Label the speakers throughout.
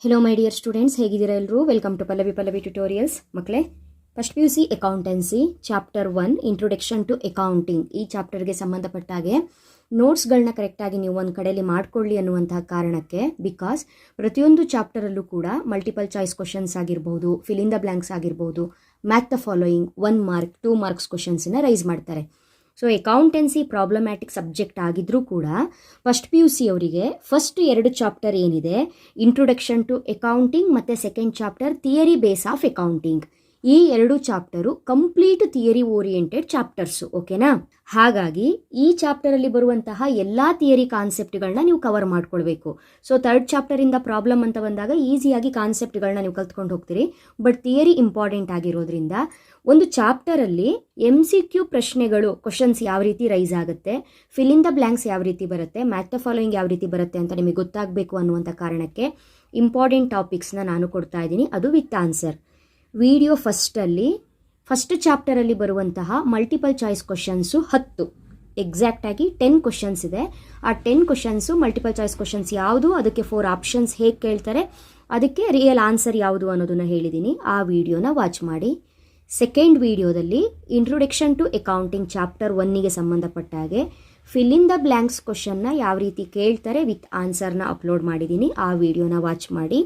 Speaker 1: Hello my dear students, ಹೇಗಿದ್ದೀರಾ ಎಲ್ಲರೂ? Welcome to Pallavi tutorials. ಮಕ್ಕಳೇ, first PUC accountancy chapter 1 introduction to accounting, ಈ ಚಾಪ್ಟರ್ಗೆ ಸಂಬಂಧಪಟ್ಟ ಹಾಗೆ ನೋಟ್ಸ್ಗಳನ್ನ ಕರೆಕ್ಟಾಗಿ ನೀವು ಒಂದು ಕಡೆಯಲ್ಲಿ ಮಾಡ್ಕೊಳ್ಳಿ ಅನ್ನುವಂತಹ ಕಾರಣಕ್ಕೆ, ಬಿಕಾಸ್ ಪ್ರತಿಯೊಂದು ಚಾಪ್ಟರಲ್ಲೂ ಕೂಡ ಮಲ್ಟಿಪಲ್ ಚಾಯ್ಸ್ ಕ್ವಶನ್ಸ್ ಆಗಿರ್ಬೋದು, ಫಿಲ್ ಇನ್ ದ ಬ್ಲ್ಯಾಂಕ್ಸ್ ಆಗಿರ್ಬೋದು, match the following 1 mark 2 marks ಕ್ವಶನ್ಸನ್ನ ರೈಸ್ ಮಾಡ್ತಾರೆ. ಸೊ ಅಕೌಂಟೆನ್ಸಿ ಪ್ರಾಬ್ಲಮ್ಯಾಟಿಕ್ ಸಬ್ಜೆಕ್ಟ್ ಆಗಿದ್ರೂ ಕೂಡ ಫಸ್ಟ್ PUC ಅವರಿಗೆ ಫಸ್ಟ್ 2 ಚಾಪ್ಟರ್ ಏನಿದೆ, ಇಂಟ್ರೊಡಕ್ಷನ್ ಟು ಅಕೌಂಟಿಂಗ್ ಮತ್ತು second chapter theory base of accounting, ಈ 2 chapter complete theory oriented chapters. ಓಕೆನಾ? ಹಾಗಾಗಿ ಈ ಚಾಪ್ಟರಲ್ಲಿ ಬರುವಂತಹ ಎಲ್ಲ ಥಿಯರಿ ಕಾನ್ಸೆಪ್ಟ್ಗಳನ್ನ ನೀವು ಕವರ್ ಮಾಡ್ಕೊಳ್ಬೇಕು. ಸೊ 3rd ಚಾಪ್ಟರಿಂದ ಪ್ರಾಬ್ಲಮ್ ಅಂತ ಬಂದಾಗ ಈಸಿಯಾಗಿ ಕಾನ್ಸೆಪ್ಟ್ಗಳನ್ನ ನೀವು ಕಲ್ತ್ಕೊಂಡು ಹೋಗ್ತೀರಿ. ಬಟ್ ಥಿಯರಿ ಇಂಪಾರ್ಟೆಂಟ್ ಆಗಿರೋದ್ರಿಂದ ಒಂದು ಚಾಪ್ಟರಲ್ಲಿ MCQ ಪ್ರಶ್ನೆಗಳು, ಕ್ವಶನ್ಸ್ ಯಾವ ರೀತಿ ರೈಸ್ ಆಗುತ್ತೆ, ಫಿಲ್ ಇನ್ ದ ಬ್ಲ್ಯಾಂಕ್ಸ್ ಯಾವ ರೀತಿ ಬರುತ್ತೆ, ಮ್ಯಾಥ್ ದ ಫಾಲೋಯಿಂಗ್ ಯಾವ ರೀತಿ ಬರುತ್ತೆ ಅಂತ ನಿಮಗೆ ಗೊತ್ತಾಗಬೇಕು ಅನ್ನುವಂಥ ಕಾರಣಕ್ಕೆ ಇಂಪಾರ್ಟೆಂಟ್ ಟಾಪಿಕ್ಸ್ನ ನಾನು ಕೊಡ್ತಾ ಇದ್ದೀನಿ, ಅದು ವಿತ್ ಆನ್ಸರ್. ವಿಡಿಯೋ ಫಸ್ಟ್ ಚಾಪ್ಟರಲ್ಲಿ ಬರುವಂತಹ ಮಲ್ಟಿಪಲ್ ಚಾಯ್ಸ್ ಕ್ವಶನ್ಸು 10, ಎಕ್ಸಾಕ್ಟಾಗಿ 10 ಕ್ವಶನ್ಸ್ ಇದೆ. ಆ 10 ಕ್ವಶನ್ಸು ಮಲ್ಟಿಪಲ್ ಚಾಯ್ಸ್ ಕ್ವಶನ್ಸ್ ಯಾವುದು, ಅದಕ್ಕೆ 4 ಆಪ್ಷನ್ಸ್ ಹೇಗೆ ಕೇಳ್ತಾರೆ, ಅದಕ್ಕೆ ರಿಯಲ್ ಆನ್ಸರ್ ಯಾವುದು ಅನ್ನೋದನ್ನು ಹೇಳಿದ್ದೀನಿ. ಆ ವಿಡಿಯೋನ ವಾಚ್ ಮಾಡಿ. ಸೆಕೆಂಡ್ ವಿಡಿಯೋದಲ್ಲಿ ಇಂಟ್ರೊಡಕ್ಷನ್ ಟು ಅಕೌಂಟಿಂಗ್ ಚಾಪ್ಟರ್ 1ಗೆ ಸಂಬಂಧಪಟ್ಟ ಹಾಗೆ ಫಿಲ್ ಇನ್ ದ ಬ್ಲ್ಯಾಂಕ್ಸ್ ಕ್ವಶನ್ನ ಯಾವ ರೀತಿ ಕೇಳ್ತಾರೆ ವಿತ್ ಆನ್ಸರ್ನ ಅಪ್ಲೋಡ್ ಮಾಡಿದ್ದೀನಿ. ಆ ವಿಡಿಯೋನ ವಾಚ್ ಮಾಡಿ.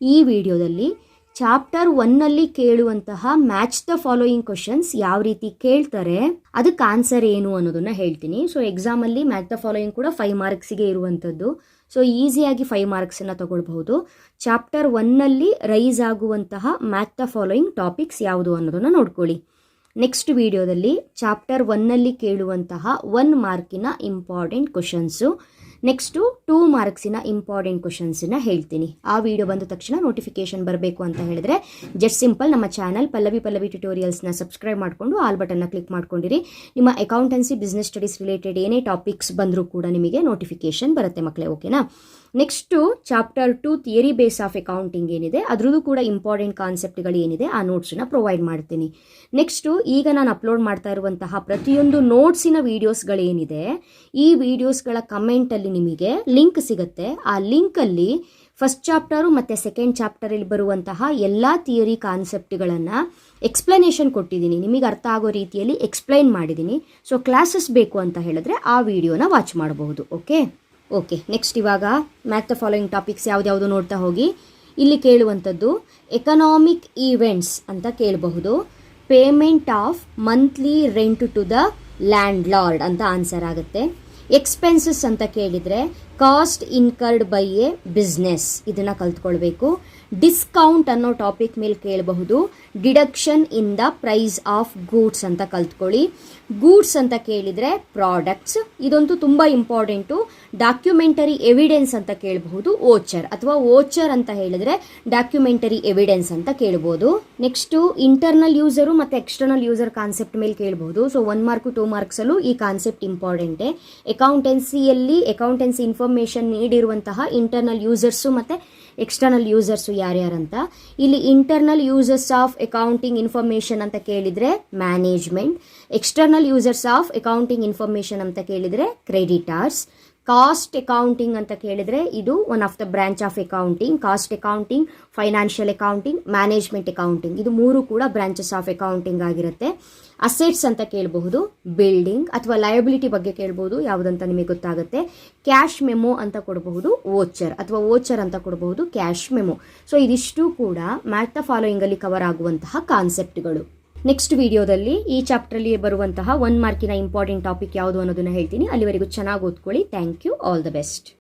Speaker 1: ಈ ವಿಡಿಯೋದಲ್ಲಿ ಚಾಪ್ಟರ್ 1ನಲ್ಲಿ ಕೇಳುವಂತಹ ಮ್ಯಾಚ್ ದ ಫಾಲೋಯಿಂಗ್ ಕ್ವಶನ್ಸ್ ಯಾವ ರೀತಿ ಕೇಳ್ತಾರೆ, ಅದಕ್ಕೆ ಆನ್ಸರ್ ಏನು ಅನ್ನೋದನ್ನ ಹೇಳ್ತೀನಿ. ಸೊ ಎಕ್ಸಾಮಲ್ಲಿ ಮ್ಯಾಚ್ ದ ಫಾಲೋಯಿಂಗ್ ಕೂಡ 5 ಮಾರ್ಕ್ಸಿಗೆ ಇರುವಂಥದ್ದು. ಸೊ ಈಸಿಯಾಗಿ 5 ಮಾರ್ಕ್ಸನ್ನು ತಗೊಳ್ಬಹುದು. ಚಾಪ್ಟರ್ 1ನಲ್ಲಿ ರೈಸ್ ಆಗುವಂತಹ ಮ್ಯಾಚ್ ದ ಫಾಲೋಯಿಂಗ್ ಟಾಪಿಕ್ಸ್ ಯಾವುದು ಅನ್ನೋದನ್ನು ನೋಡ್ಕೊಳ್ಳಿ. ನೆಕ್ಸ್ಟ್ ವಿಡಿಯೋದಲ್ಲಿ ಚಾಪ್ಟರ್ 1ನಲ್ಲಿ ಕೇಳುವಂತಹ 1 ಮಾರ್ಕಿನ ಇಂಪಾರ್ಟೆಂಟ್ ಕ್ವಶನ್ಸು, ನೆಕ್ಸ್ಟು 2 ಮಾರ್ಕ್ಸಿನ ಇಂಪಾರ್ಟೆಂಟ್ ಕ್ವಶನ್ಸನ್ನ ಹೇಳ್ತೀನಿ. ಆ ವಿಡಿಯೋ ಬಂದ ತಕ್ಷಣ ನೋಟಿಫಿಕೇಶನ್ ಬರಬೇಕು ಅಂತ ಹೇಳಿದ್ರೆ ಜಸ್ಟ್ ಸಿಂಪಲ್ ನಮ್ಮ ಚಾನಲ್ ಪಲ್ಲವಿ ಟ್ಯುಟೋರಿಯಲ್ಸ್ನ ಸಬ್ಸ್ಕ್ರೈಬ್ ಮಾಡಿಕೊಂಡು ಆಲ್ ಬಟನ್ನ ಕ್ಲಿಕ್ ಮಾಡ್ಕೊಂಡಿರಿ. ನಿಮ್ಮ ಅಕೌಂಟೆನ್ಸಿ ಬಿಸ್ನೆಸ್ ಸ್ಟಡೀಸ್ ರಿಲೇಟೆಡ್ ಏನೇ ಟಾಪಿಕ್ಸ್ ಬಂದರೂ ಕೂಡ ನಿಮಗೆ ನೋಟಿಫಿಕೇಶನ್ ಬರುತ್ತೆ ಮಕ್ಕಳೇ. ಓಕೆನಾ? Next chapter 2 theory base of accounting ಏನಿದೆ, ಅದ್ರದ್ದು ಕೂಡ ಇಂಪಾರ್ಟೆಂಟ್ ಕಾನ್ಸೆಪ್ಟ್ಗಳು ಏನಿದೆ ಆ ನೋಟ್ಸನ್ನ ಪ್ರೊವೈಡ್ ಮಾಡ್ತೀನಿ. ನೆಕ್ಸ್ಟು ಈಗ ನಾನು ಅಪ್ಲೋಡ್ ಮಾಡ್ತಾ ಇರುವಂತಹ ಪ್ರತಿಯೊಂದು ನೋಟ್ಸಿನ ವೀಡಿಯೋಸ್ಗಳೇನಿದೆ, ಈ ವಿಡಿಯೋಸ್ಗಳ ಕಮೆಂಟಲ್ಲಿ ನಿಮಗೆ ಲಿಂಕ್ ಸಿಗುತ್ತೆ. ಆ ಲಿಂಕಲ್ಲಿ ಫಸ್ಟ್ ಚಾಪ್ಟರು ಮತ್ತು ಸೆಕೆಂಡ್ ಚಾಪ್ಟರಲ್ಲಿ ಬರುವಂತಹ ಎಲ್ಲ ಥಿಯರಿ ಕಾನ್ಸೆಪ್ಟ್ಗಳನ್ನು ಎಕ್ಸ್ಪ್ಲನೇಷನ್ ಕೊಟ್ಟಿದ್ದೀನಿ, ನಿಮಗೆ ಅರ್ಥ ಆಗೋ ರೀತಿಯಲ್ಲಿ ಎಕ್ಸ್ಪ್ಲೈನ್ ಮಾಡಿದ್ದೀನಿ. ಸೊ ಕ್ಲಾಸಸ್ ಬೇಕು ಅಂತ ಹೇಳಿದ್ರೆ ಆ ವಿಡಿಯೋನ ವಾಚ್ ಮಾಡಬಹುದು. ಓಕೆ, ನೆಕ್ಸ್ಟ್ ಇವಾಗ ಮ್ಯಾಥ್ ದ ಫಾಲೋಯಿಂಗ್ ಟಾಪಿಕ್ಸ್ ಯಾವ್ದು ನೋಡ್ತಾ ಹೋಗಿ. ಇಲ್ಲಿ ಕೇಳುವಂಥದ್ದು ಎಕನಾಮಿಕ್ ಈವೆಂಟ್ಸ್ ಅಂತ ಕೇಳಬಹುದು. Payment of monthly rent to the landlord ಅಂತ ಆನ್ಸರ್ ಆಗುತ್ತೆ. ಎಕ್ಸ್ಪೆನ್ಸಸ್ ಅಂತ ಕೇಳಿದರೆ cost incurred by a business, ಇದನ್ನು ಕಲ್ತ್ಕೊಳ್ಬೇಕು. ಡಿಸ್ಕೌಂಟ್ ಅನ್ನೋ ಟಾಪಿಕ್ ಮೇಲೆ ಕೇಳಬಹುದು. Deduction in the price of goods ಅಂತ ಕಲ್ತ್ಕೊಳ್ಳಿ. ಗೂಡ್ಸ್ ಅಂತ ಕೇಳಿದರೆ ಪ್ರಾಡಕ್ಟ್ಸ್, ಇದಂತೂ ತುಂಬ ಇಂಪಾರ್ಟೆಂಟು. ಡಾಕ್ಯುಮೆಂಟರಿ ಎವಿಡೆನ್ಸ್ ಅಂತ ಕೇಳಬಹುದು. ಓಚರ್ ಅಥವಾ ಓಚರ್ ಅಂತ ಹೇಳಿದರೆ ಡಾಕ್ಯುಮೆಂಟರಿ ಎವಿಡೆನ್ಸ್ ಅಂತ ಕೇಳ್ಬೋದು. ನೆಕ್ಸ್ಟು ಇಂಟರ್ನಲ್ ಯೂಸರು ಮತ್ತು ಎಕ್ಸ್ಟರ್ನಲ್ ಯೂಸರ್ ಕಾನ್ಸೆಪ್ಟ್ ಮೇಲೆ ಕೇಳಬಹುದು. ಸೊ 1 ಮಾರ್ಕ್ 2 ಮಾರ್ಕ್ಸಲ್ಲೂ ಈ ಕಾನ್ಸೆಪ್ಟ್ ಇಂಪಾರ್ಟೆಂಟೇ. ಅಕೌಂಟೆನ್ಸಿ ಇನ್ಫಾರ್ಮೇಷನ್ ನೀಡಿರುವಂತಹ ಇಂಟರ್ನಲ್ ಯೂಸರ್ಸು ಮತ್ತು ಎಕ್ಸ್ಟರ್ನಲ್ ಯೂಸರ್ಸು ಯಾರ್ಯಾರಂತ. ಇಲ್ಲಿ internal users of accounting information ಅಂತ ಕೇಳಿದರೆ management, external users of accounting information ಅಂತ ಕೇಳಿದರೆ ಕ್ರೆಡಿಟಾರ್ಸ್. ಕಾಸ್ಟ್ ಅಕೌಂಟಿಂಗ್ ಅಂತ ಕೇಳಿದರೆ ಇದು one of the branch of accounting. Cost accounting, financial accounting, management accounting, ಇದು 3 ಕೂಡ ಬ್ರಾಂಚಸ್ ಆಫ್ ಅಕೌಂಟಿಂಗ್ ಆಗಿರುತ್ತೆ. ಅಸೆಟ್ಸ್ ಅಂತ ಕೇಳಬಹುದು, ಬಿಲ್ಡಿಂಗ್ ಅಥವಾ ಲಯಬಿಲಿಟಿ ಬಗ್ಗೆ ಕೇಳಬಹುದು, ಯಾವುದಂತ ನಿಮಗೆ ಗೊತ್ತಾಗುತ್ತೆ. ಕ್ಯಾಶ್ ಮೆಮೊ ಅಂತ ಕೊಡಬಹುದು, ವೋಚರ್ ಅಥವಾ ವೋಚರ್ ಅಂತ ಕೊಡಬಹುದು, ಕ್ಯಾಶ್ ಮೆಮೊ. ಸೊ ಇದಿಷ್ಟು ಕೂಡ ಮ್ಯಾಥ್ ದ ಫಾಲೋಯಿಂಗ್ ಅಲ್ಲಿ ಕವರ್ ಆಗುವಂತಹ ಕಾನ್ಸೆಪ್ಟ್ಗಳು. ನೆಕ್ಸ್ಟ್ ವಿಡಿಯೋದಲ್ಲಿ ಈ ಚಾಪ್ಟರ್ಲಿ ಬರುವಂತಹ 1 ಮಾರ್ಕಿನ ಇಂಪಾರ್ಟೆಂಟ್ ಟಾಪಿಕ್ ಯಾವುದು ಅನ್ನೋದನ್ನ ಹೇಳ್ತೀನಿ. ಅಲ್ಲಿವರೆಗೂ ಚೆನ್ನಾಗಿ ಓದ್ಕೊಳ್ಳಿ. Thank you. All the best.